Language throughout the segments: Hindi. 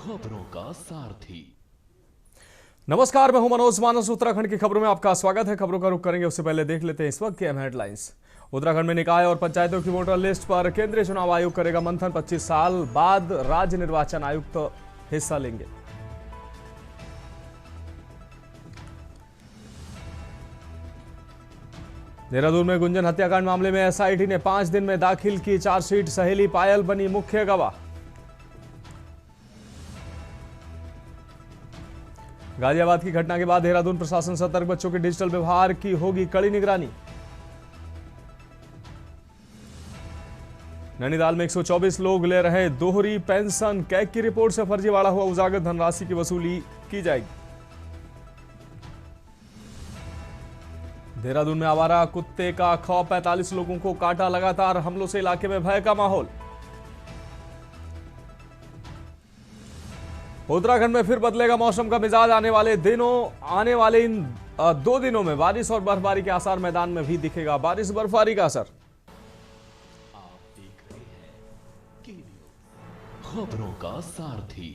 खबरों का सारथी। नमस्कार, मैं हूं मनोज मानस। उत्तराखंड की खबरों में आपका स्वागत है। खबरों का रुख करेंगे उससे पहले देख लेते हैं इस वक्त की अहम हेडलाइंस। उत्तराखंड में निकाय और पंचायतों की वोटर लिस्ट पर केंद्रीय चुनाव आयोग करेगा मंथन। 25 साल बाद राज्य निर्वाचन आयुक्त हिस्सा लेंगे। देहरादून में गुंजन हत्याकांड मामले में एसआईटी ने 5 दिन में दाखिल की चार्जशीट। सहेली पायल बनी मुख्य गवाह। गाजियाबाद की घटना के बाद देहरादून प्रशासन सतर्क। बच्चों के डिजिटल व्यवहार की होगी कड़ी निगरानी। नैनीताल में 124 लोग ले रहे दोहरी पेंशन। कैग की रिपोर्ट से फर्जीवाड़ा हुआ उजागर। धनराशि की वसूली की जाएगी। देहरादून में आवारा कुत्ते का खौफ। 45 लोगों को काटा। लगातार हमलों से इलाके में भय का माहौल। उत्तराखंड में फिर बदलेगा मौसम का मिजाज। आने वाले इन 2 दिनों में बारिश और बर्फबारी के आसार। मैदान में भी दिखेगा बारिश बर्फबारी का असर। आप देख रहे हैं के न्यूज़, खबरों का सारथी।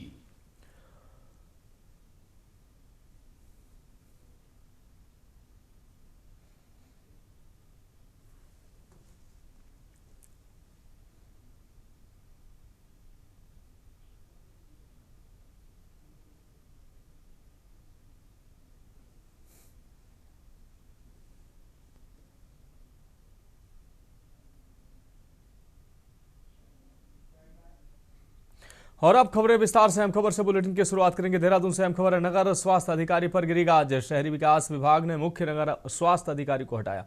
और अब खबरें विस्तार से। अहम खबर से बुलेटिन की शुरुआत करेंगे। देहरादून से अहम खबर है। नगर स्वास्थ्य अधिकारी पर गिरी गाज। शहरी विकास विभाग ने मुख्य नगर स्वास्थ्य अधिकारी को हटाया।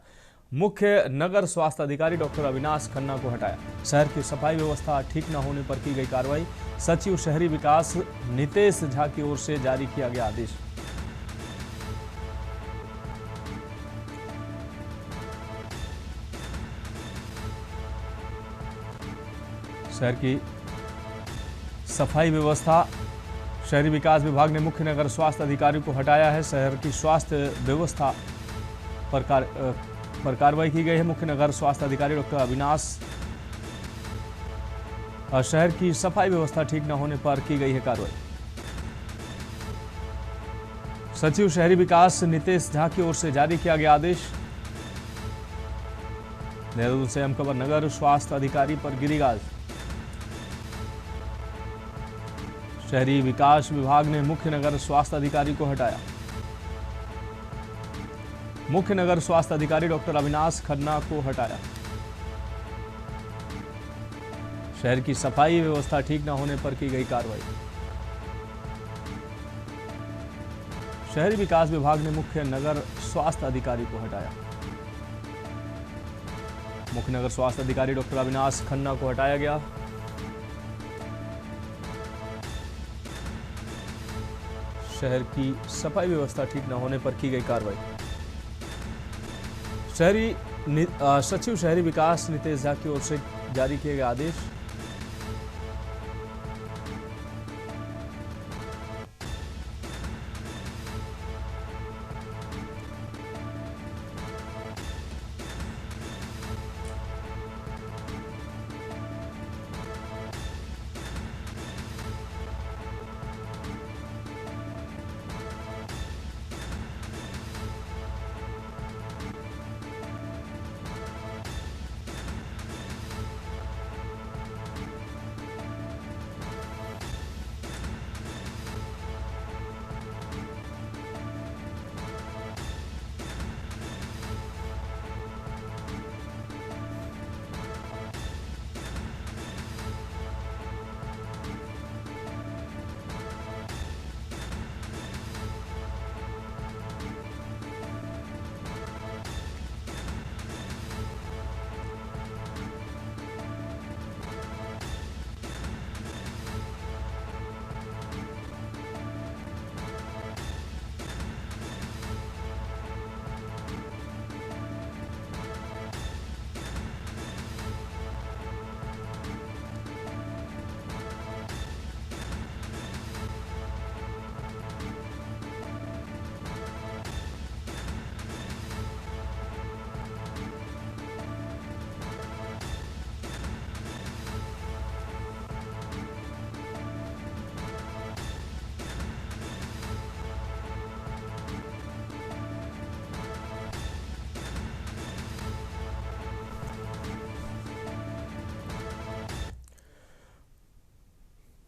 मुख्य नगर स्वास्थ्य अधिकारी डॉक्टर अविनाश खन्ना को हटाया। शहर की सफाई व्यवस्था ठीक न होने पर की गई कार्रवाई। सचिव शहरी विकास नितेश झा की ओर से जारी किया गया आदेश। शहर की सफाई व्यवस्था शहरी विकास विभाग ने मुख्य नगर स्वास्थ्य अधिकारी को हटाया है। शहर की स्वास्थ्य व्यवस्था पर कार्रवाई की गई है। मुख्य नगर स्वास्थ्य अधिकारी डॉक्टर अविनाश शहर की सफाई व्यवस्था ठीक न होने पर की गई है कार्रवाई। सचिव शहरी विकास नितेश झा की ओर से जारी किया गया आदेश। देहरादून से अहम खबर। नगर स्वास्थ्य अधिकारी पर गिरी गाज। शहरी विकास विभाग ने मुख्य नगर स्वास्थ्य अधिकारी को हटाया। मुख्य नगर स्वास्थ्य अधिकारी डॉक्टर अविनाश खन्ना को हटाया। शहर की सफाई व्यवस्था ठीक न होने पर की गई कार्रवाई। शहरी विकास विभाग ने मुख्य नगर स्वास्थ्य अधिकारी को हटाया। मुख्य नगर स्वास्थ्य अधिकारी डॉक्टर अविनाश खन्ना को हटाया गया। शहर की सफाई व्यवस्था ठीक न होने पर की गई कार्रवाई। सचिव शहरी विकास नितेश झा की ओर से जारी किए गए आदेश।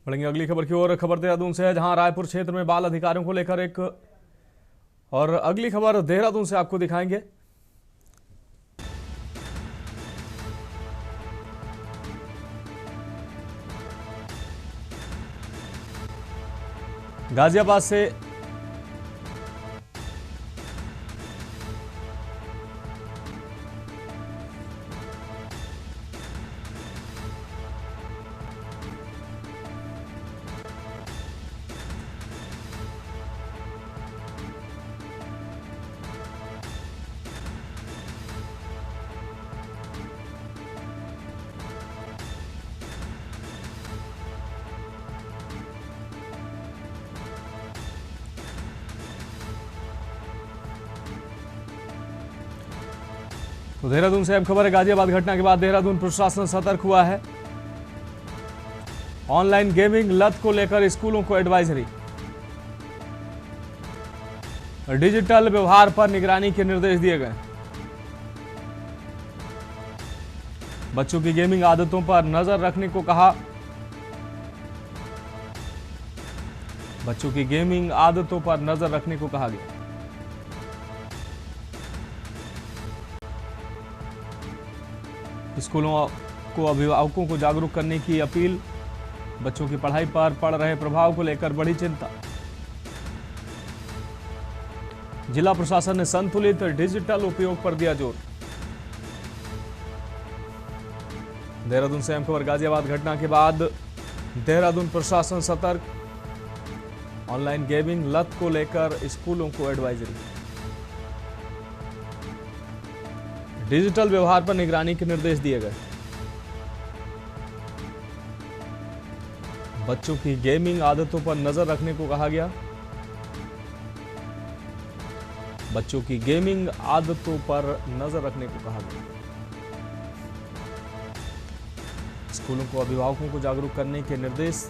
बढ़ेंगे अगली खबर की ओर। खबर देहरादून से है, जहां रायपुर क्षेत्र में बाल अधिकारियों को लेकर एक और अगली खबर देहरादून से आपको दिखाएंगे। गाजियाबाद से तो देहरादून से अब खबर है, गाजियाबाद घटना के बाद देहरादून प्रशासन सतर्क हुआ है। ऑनलाइन गेमिंग लत को लेकर स्कूलों को एडवाइजरी, डिजिटल व्यवहार पर निगरानी के निर्देश दिए गए। बच्चों की गेमिंग आदतों पर नजर रखने को कहा। बच्चों की गेमिंग आदतों पर नजर रखने को कहा गया। स्कूलों को अभिभावकों को जागरूक करने की अपील। बच्चों की पढ़ाई पर पड़ रहे प्रभाव को लेकर बड़ी चिंता। जिला प्रशासन ने संतुलित डिजिटल उपयोग पर दिया जोर। देहरादून से अहम खबर, गाजियाबाद घटना के बाद देहरादून प्रशासन सतर्क। ऑनलाइन गेमिंग लत को लेकर स्कूलों को एडवाइजरी, डिजिटल व्यवहार पर निगरानी के निर्देश दिए गए। बच्चों की गेमिंग आदतों पर नजर रखने को कहा गया। बच्चों की गेमिंग आदतों पर नजर रखने को कहा गया। स्कूलों को अभिभावकों को जागरूक करने के निर्देश।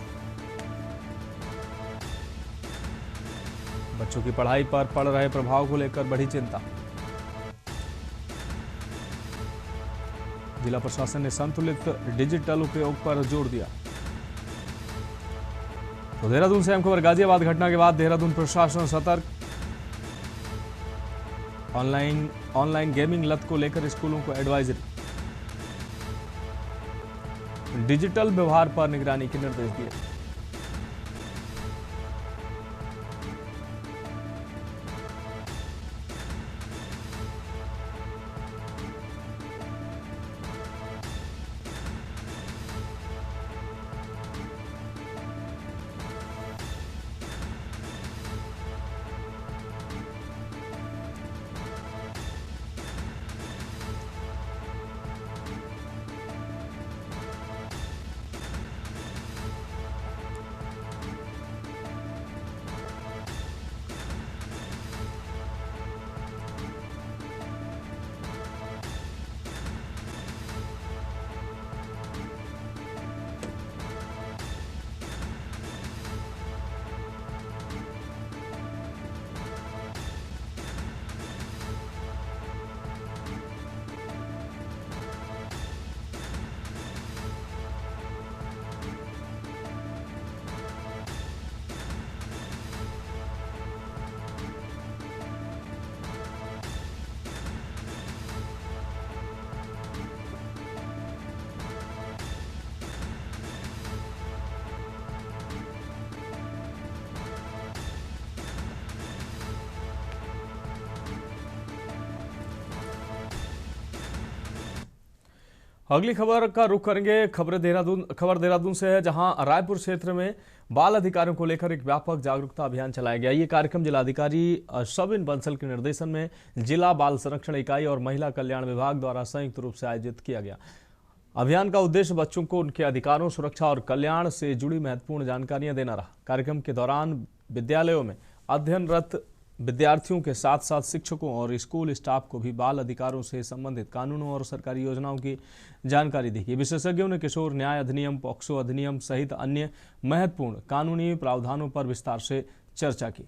बच्चों की पढ़ाई पर पड़ रहे प्रभाव को लेकर बढ़ी चिंता। जिला प्रशासन ने संतुलित डिजिटल उपयोग पर जोर दिया। तो देहरादून से अहम खबर, गाजियाबाद घटना के बाद देहरादून प्रशासन सतर्क। ऑनलाइन गेमिंग लत को लेकर स्कूलों को एडवाइजरी, डिजिटल व्यवहार पर निगरानी के निर्देश दिए। अगली खबर का रुख करेंगे। खबर देहरादून से है, जहां रायपुर क्षेत्र में बाल अधिकारियों को लेकर एक व्यापक जागरूकता अभियान चलाया गया। ये कार्यक्रम जिलाधिकारी शबिन बंसल के निर्देशन में जिला बाल संरक्षण इकाई और महिला कल्याण विभाग द्वारा संयुक्त रूप से आयोजित किया गया। अभियान का उद्देश्य बच्चों को उनके अधिकारों, सुरक्षा और कल्याण से जुड़ी महत्वपूर्ण जानकारियां देना रहा। कार्यक्रम के दौरान विद्यालयों में अध्ययनरत विद्यार्थियों के साथ साथ शिक्षकों और स्कूल स्टाफ को भी बाल अधिकारों से संबंधित कानूनों और सरकारी योजनाओं की जानकारी दी गई। विशेषज्ञों ने किशोर न्याय अधिनियम, पॉक्सो अधिनियम सहित अन्य महत्वपूर्ण कानूनी प्रावधानों पर विस्तार से चर्चा की।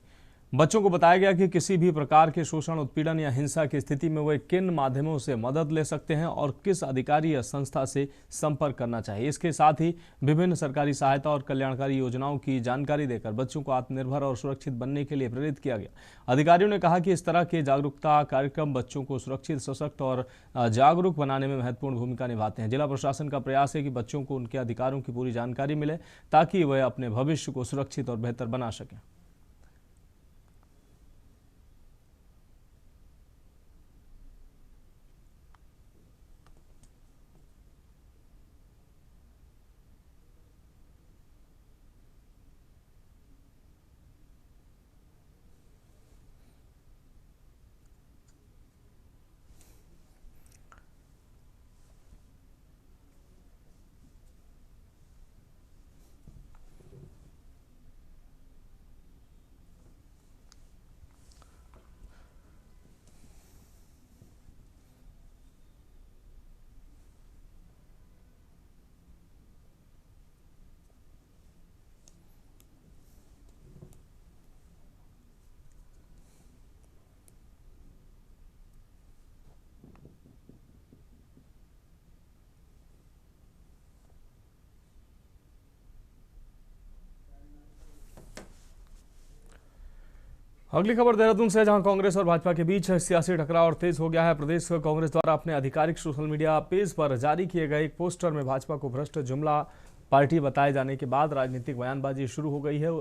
बच्चों को बताया गया कि किसी भी प्रकार के शोषण, उत्पीड़न या हिंसा की स्थिति में वे किन माध्यमों से मदद ले सकते हैं और किस अधिकारी या संस्था से संपर्क करना चाहिए। इसके साथ ही विभिन्न सरकारी सहायता और कल्याणकारी योजनाओं की जानकारी देकर बच्चों को आत्मनिर्भर और सुरक्षित बनने के लिए प्रेरित किया गया। अधिकारियों ने कहा कि इस तरह के जागरूकता कार्यक्रम बच्चों को सुरक्षित, सशक्त और जागरूक बनाने में महत्वपूर्ण भूमिका निभाते हैं। जिला प्रशासन का प्रयास है कि बच्चों को उनके अधिकारों की पूरी जानकारी मिले ताकि वे अपने भविष्य को सुरक्षित और बेहतर बना सकें। अगली खबर देहरादून से, जहां कांग्रेस और भाजपा के बीच सियासी टकराव और तेज हो गया है। प्रदेश कांग्रेस द्वारा अपने आधिकारिक सोशल मीडिया पेज पर जारी किए गए एक पोस्टर में भाजपा को भ्रष्ट जुमला पार्टी बताए जाने के बाद राजनीतिक बयानबाजी शुरू हो गई है।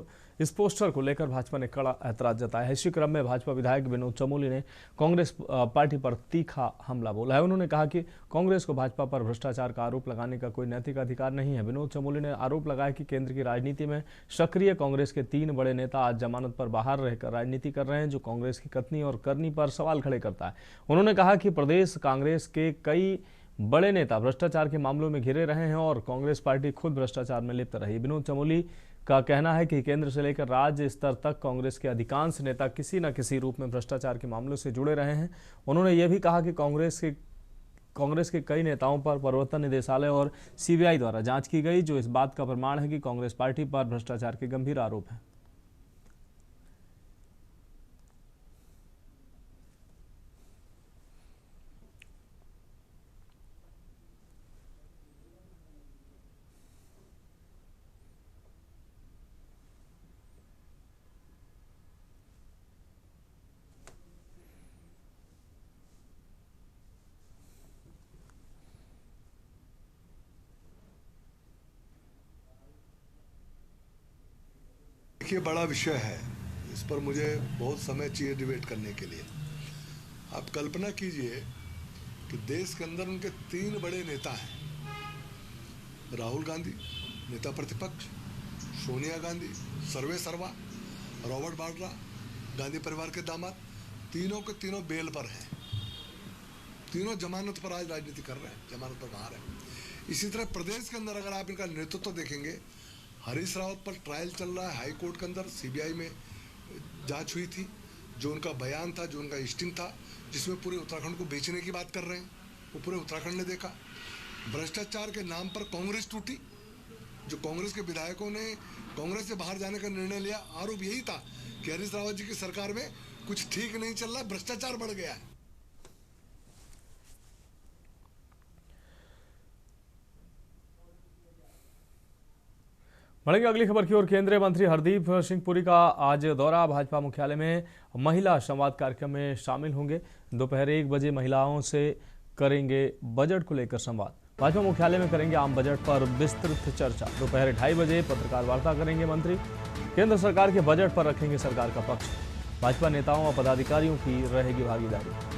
इस पोस्टर को लेकर भाजपा ने कड़ा ऐतराज जताया है। इसी क्रम में भाजपा विधायक विनोद चमोली ने कांग्रेस पार्टी पर तीखा हमला बोला है। उन्होंने कहा कि कांग्रेस को भाजपा पर भ्रष्टाचार का आरोप लगाने का कोई नैतिक अधिकार नहीं है। विनोद चमोली ने आरोप लगाया कि केंद्र की राजनीति में सक्रिय कांग्रेस के 3 बड़े नेता आज जमानत पर बाहर रहकर राजनीति कर रहे हैं, जो कांग्रेस की कथनी और करनी पर सवाल खड़े करता है। उन्होंने कहा कि प्रदेश कांग्रेस के कई बड़े नेता भ्रष्टाचार के मामलों में घिरे रहे हैं और कांग्रेस पार्टी खुद भ्रष्टाचार में लिप्त रही। विनोद चमोली का कहना है कि केंद्र से लेकर राज्य स्तर तक कांग्रेस के अधिकांश नेता किसी न किसी रूप में भ्रष्टाचार के मामलों से जुड़े रहे हैं। उन्होंने यह भी कहा कि कांग्रेस के कई नेताओं पर प्रवर्तन निदेशालय और सीबीआई द्वारा जांच की गई, जो इस बात का प्रमाण है कि कांग्रेस पार्टी पर भ्रष्टाचार के गंभीर आरोप हैं। देखिए, बड़ा विषय है, इस पर मुझे बहुत समय चाहिए डिबेट करने के लिए। आप कल्पना कीजिए कि देश के अंदर उनके 3 बड़े नेता हैं, राहुल गांधी नेता प्रतिपक्ष, सोनिया गांधी सर्वे सर्वा, रॉबर्ट वाड्रा गांधी परिवार के दामाद, तीनों के तीनों बेल पर हैं, तीनों जमानत पर आज राजनीति कर रहे हैं, जमानत पर बाहर है। इसी तरह प्रदेश के अंदर अगर आप इनका नेतृत्व देखेंगे, हरीश रावत पर ट्रायल चल रहा है हाई कोर्ट के अंदर, सीबीआई में जांच हुई थी, जो उनका बयान था, जो उनका स्टिंग था, जिसमें पूरे उत्तराखंड को बेचने की बात कर रहे हैं, वो पूरे उत्तराखंड ने देखा। भ्रष्टाचार के नाम पर कांग्रेस टूटी, जो कांग्रेस के विधायकों ने कांग्रेस से बाहर जाने का निर्णय लिया। आरोप यही था कि हरीश रावत जी की सरकार में कुछ ठीक नहीं चल रहा, भ्रष्टाचार बढ़ गया है। बढ़ेंगे अगली खबर की ओर। केंद्रीय मंत्री हरदीप सिंह पुरी का आज दौरा, भाजपा मुख्यालय में महिला संवाद कार्यक्रम में शामिल होंगे। दोपहर 1 बजे महिलाओं से करेंगे बजट को लेकर संवाद। भाजपा मुख्यालय में करेंगे आम बजट पर विस्तृत चर्चा। दोपहर 2:30 बजे पत्रकार वार्ता करेंगे मंत्री। केंद्र सरकार के बजट पर रखेंगे सरकार का पक्ष। भाजपा नेताओं और पदाधिकारियों की रहेगी भागीदारी।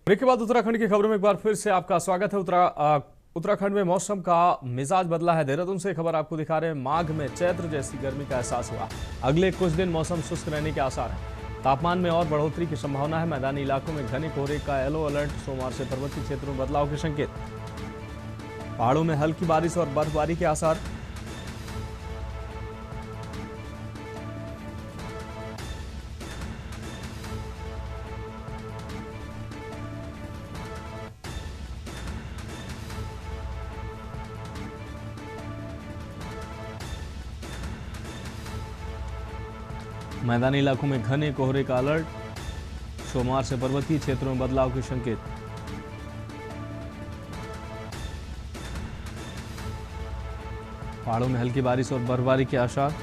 ब्रेक के बाद उत्तराखंड की खबरों में एक बार फिर से आपका स्वागत है। उत्तराखंड में मौसम का मिजाज बदला है। देहरादून से खबर आपको दिखा रहे हैं। माघ में चैत्र जैसी गर्मी का एहसास हुआ। अगले कुछ दिन मौसम शुष्क रहने के आसार हैं। तापमान में और बढ़ोतरी की संभावना है। मैदानी इलाकों में घने कोहरे का येलो अलर्ट। सोमवार से पर्वतीय क्षेत्रों में बदलाव के संकेत। पहाड़ों में हल्की बारिश और बर्फबारी के आसार। मैदानी इलाकों में घने कोहरे का अलर्ट। सोमवार से पर्वतीय क्षेत्रों में बदलाव के संकेत। पहाड़ों में हल्की बारिश और बर्फबारी के आसार।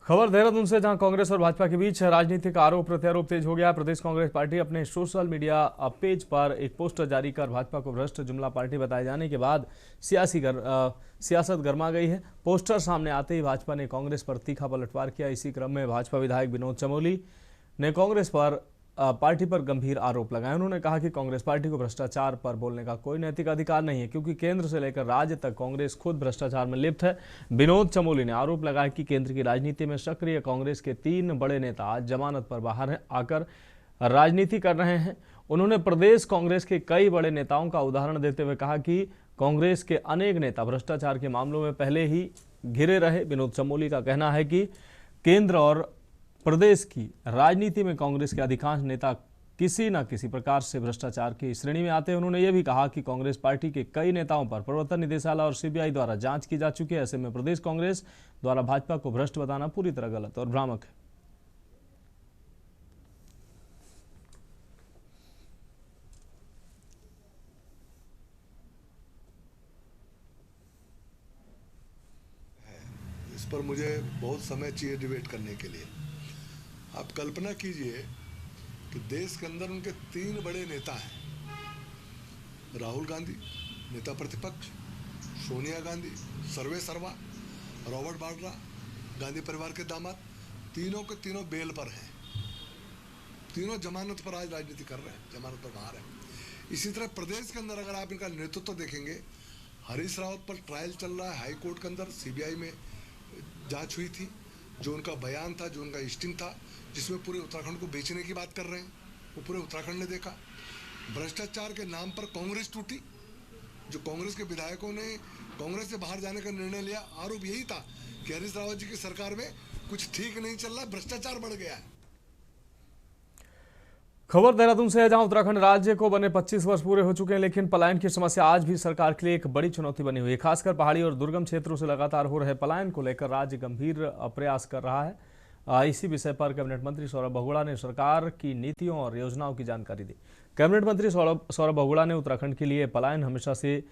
खबर देहरादून से, जहां कांग्रेस और भाजपा के बीच राजनीतिक आरोप प्रत्यारोप तेज हो गया। प्रदेश कांग्रेस पार्टी अपने सोशल मीडिया पेज पर एक पोस्टर जारी कर भाजपा को भ्रष्ट जुमला पार्टी बताए जाने के बाद सियासत गर्मा गई है। पोस्टर सामने आते ही भाजपा ने कांग्रेस पर तीखा पलटवार किया। इसी क्रम में भाजपा विधायक विनोद चमोली ने कांग्रेस पर पार्टी पर गंभीर आरोप लगाए। उन्होंने कहा कि कांग्रेस पार्टी को भ्रष्टाचार पर बोलने का कोई नैतिक अधिकार नहीं है, क्योंकि केंद्र से लेकर राज्य तक कांग्रेस खुद भ्रष्टाचार में लिप्त है। विनोद चमोली ने आरोप लगाया कि केंद्र की राजनीति में सक्रिय कांग्रेस के 3 बड़े नेता आज जमानत पर बाहर आकर राजनीति कर रहे हैं। उन्होंने प्रदेश कांग्रेस के कई बड़े नेताओं का उदाहरण देते हुए कहा कि कांग्रेस के अनेक नेता भ्रष्टाचार के मामलों में पहले ही घिरे रहे। विनोद चमोली का कहना है कि केंद्र और प्रदेश की राजनीति में कांग्रेस के अधिकांश नेता किसी न किसी प्रकार से भ्रष्टाचार की श्रेणी में आते हैं। उन्होंने यह भी कहा कि कांग्रेस पार्टी के कई नेताओं पर प्रवर्तन निदेशालय और सीबीआई द्वारा जांच की जा चुकी है। ऐसे में प्रदेश कांग्रेस द्वारा भाजपा को भ्रष्ट बताना पूरी तरह गलत और भ्रामक है। इस पर मुझे बहुत समय चाहिए डिबेट करने के लिए। आप कल्पना कीजिए कि देश के अंदर उनके 3 बड़े नेता हैं। राहुल गांधी नेता प्रतिपक्ष, सोनिया गांधी सर्वे सर्वा, रॉबर्ट वाड्रा गांधी परिवार के दामाद, तीनों के तीनों बेल पर हैं। तीनों जमानत पर आज राजनीति कर रहे हैं, जमानत पर बाहर हैं। इसी तरह प्रदेश के अंदर अगर आप इनका नेतृत्व देखेंगे, हरीश रावत पर ट्रायल चल रहा है हाई कोर्ट के अंदर, सीबीआई में जांच हुई थी। जो उनका बयान था, जो उनका स्टिंग था, जिसमें पूरे उत्तराखंड को बेचने की बात कर रहे हैं, वो पूरे उत्तराखंड ने देखा। भ्रष्टाचार के नाम पर कांग्रेस टूटी। जो कांग्रेस के विधायकों ने कांग्रेस से बाहर जाने का निर्णय लिया, आरोप यही था कि हरीश रावत जी की सरकार में कुछ ठीक नहीं चल रहा, भ्रष्टाचार बढ़ गया है। खबर देहरादून से है, जहां उत्तराखंड राज्य को बने 25 वर्ष पूरे हो चुके हैं, लेकिन पलायन की समस्या आज भी सरकार के लिए एक बड़ी चुनौती बनी हुई है। खासकर पहाड़ी और दुर्गम क्षेत्रों से लगातार हो रहे पलायन को लेकर राज्य गंभीर प्रयास कर रहा है। इसी विषय पर कैबिनेट मंत्री सौरभ बहुगुणा ने सरकार की नीतियों और योजनाओं की जानकारी दी। कैबिनेट मंत्री सौरभ बहुगुणा ने उत्तराखंड के लिए पलायन हमेशा से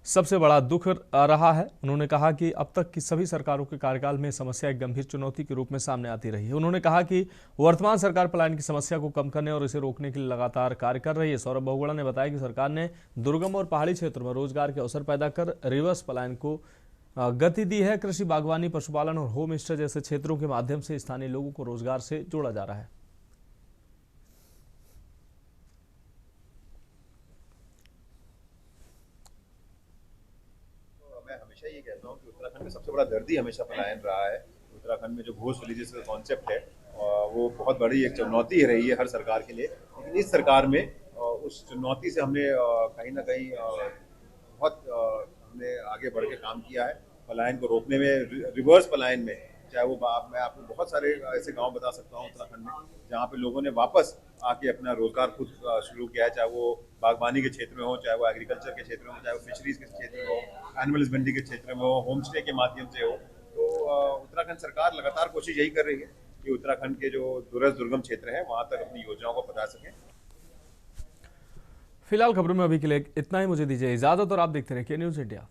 सबसे बड़ा दुख रहा है। उन्होंने कहा कि अब तक की सभी सरकारों के कार्यकाल में समस्या एक गंभीर चुनौती के रूप में सामने आती रही है। उन्होंने कहा कि वर्तमान सरकार पलायन की समस्या को कम करने और इसे रोकने के लिए लगातार कार्य कर रही है। सौरभ बहुगुणा ने बताया कि सरकार ने दुर्गम और पहाड़ी क्षेत्रों में रोजगार के अवसर पैदा कर रिवर्स पलायन को गति दी है। कृषि, बागवानी, पशुपालन और होम स्टे जैसे क्षेत्रों के माध्यम से स्थानीय लोगों को रोजगार से जोड़ा जा रहा है। मैं हमेशा ये कहता हूँ कि उत्तराखंड में सबसे बड़ा दर्दी हमेशा पलायन रहा है। उत्तराखंड में जो घोष रिलीजियस का कॉन्सेप्ट है वो बहुत बड़ी एक चुनौती रही है हर सरकार के लिए, लेकिन इस सरकार में उस चुनौती से हमने कहीं ना कहीं बहुत हमने आगे बढ़ के काम किया है। पलायन को रोकने में, रिवर्स पलायन में, चाहे वो मैं आपको बहुत सारे ऐसे गांव बता सकता हूँ उत्तराखंड में जहाँ पे लोगों ने वापस आके अपना रोजगार खुद शुरू किया है, चाहे वो बागवानी के क्षेत्र में हो, चाहे वो एग्रीकल्चर के क्षेत्र में हो, चाहे वो फिशरीज के क्षेत्र में हो, एनिमल हस्बेंड्री के क्षेत्र में हो, होम स्टे के माध्यम से हो। तो उत्तराखंड सरकार लगातार कोशिश यही कर रही है कि उत्तराखंड के जो दुर्गम क्षेत्र है वहाँ तक अपनी योजनाओं को पहुँचा सकें। फिलहाल खबरों में अभी के लिए इतना ही, मुझे दीजिए इजाजत और आप देखते रहिए न्यूज़ इंडिया।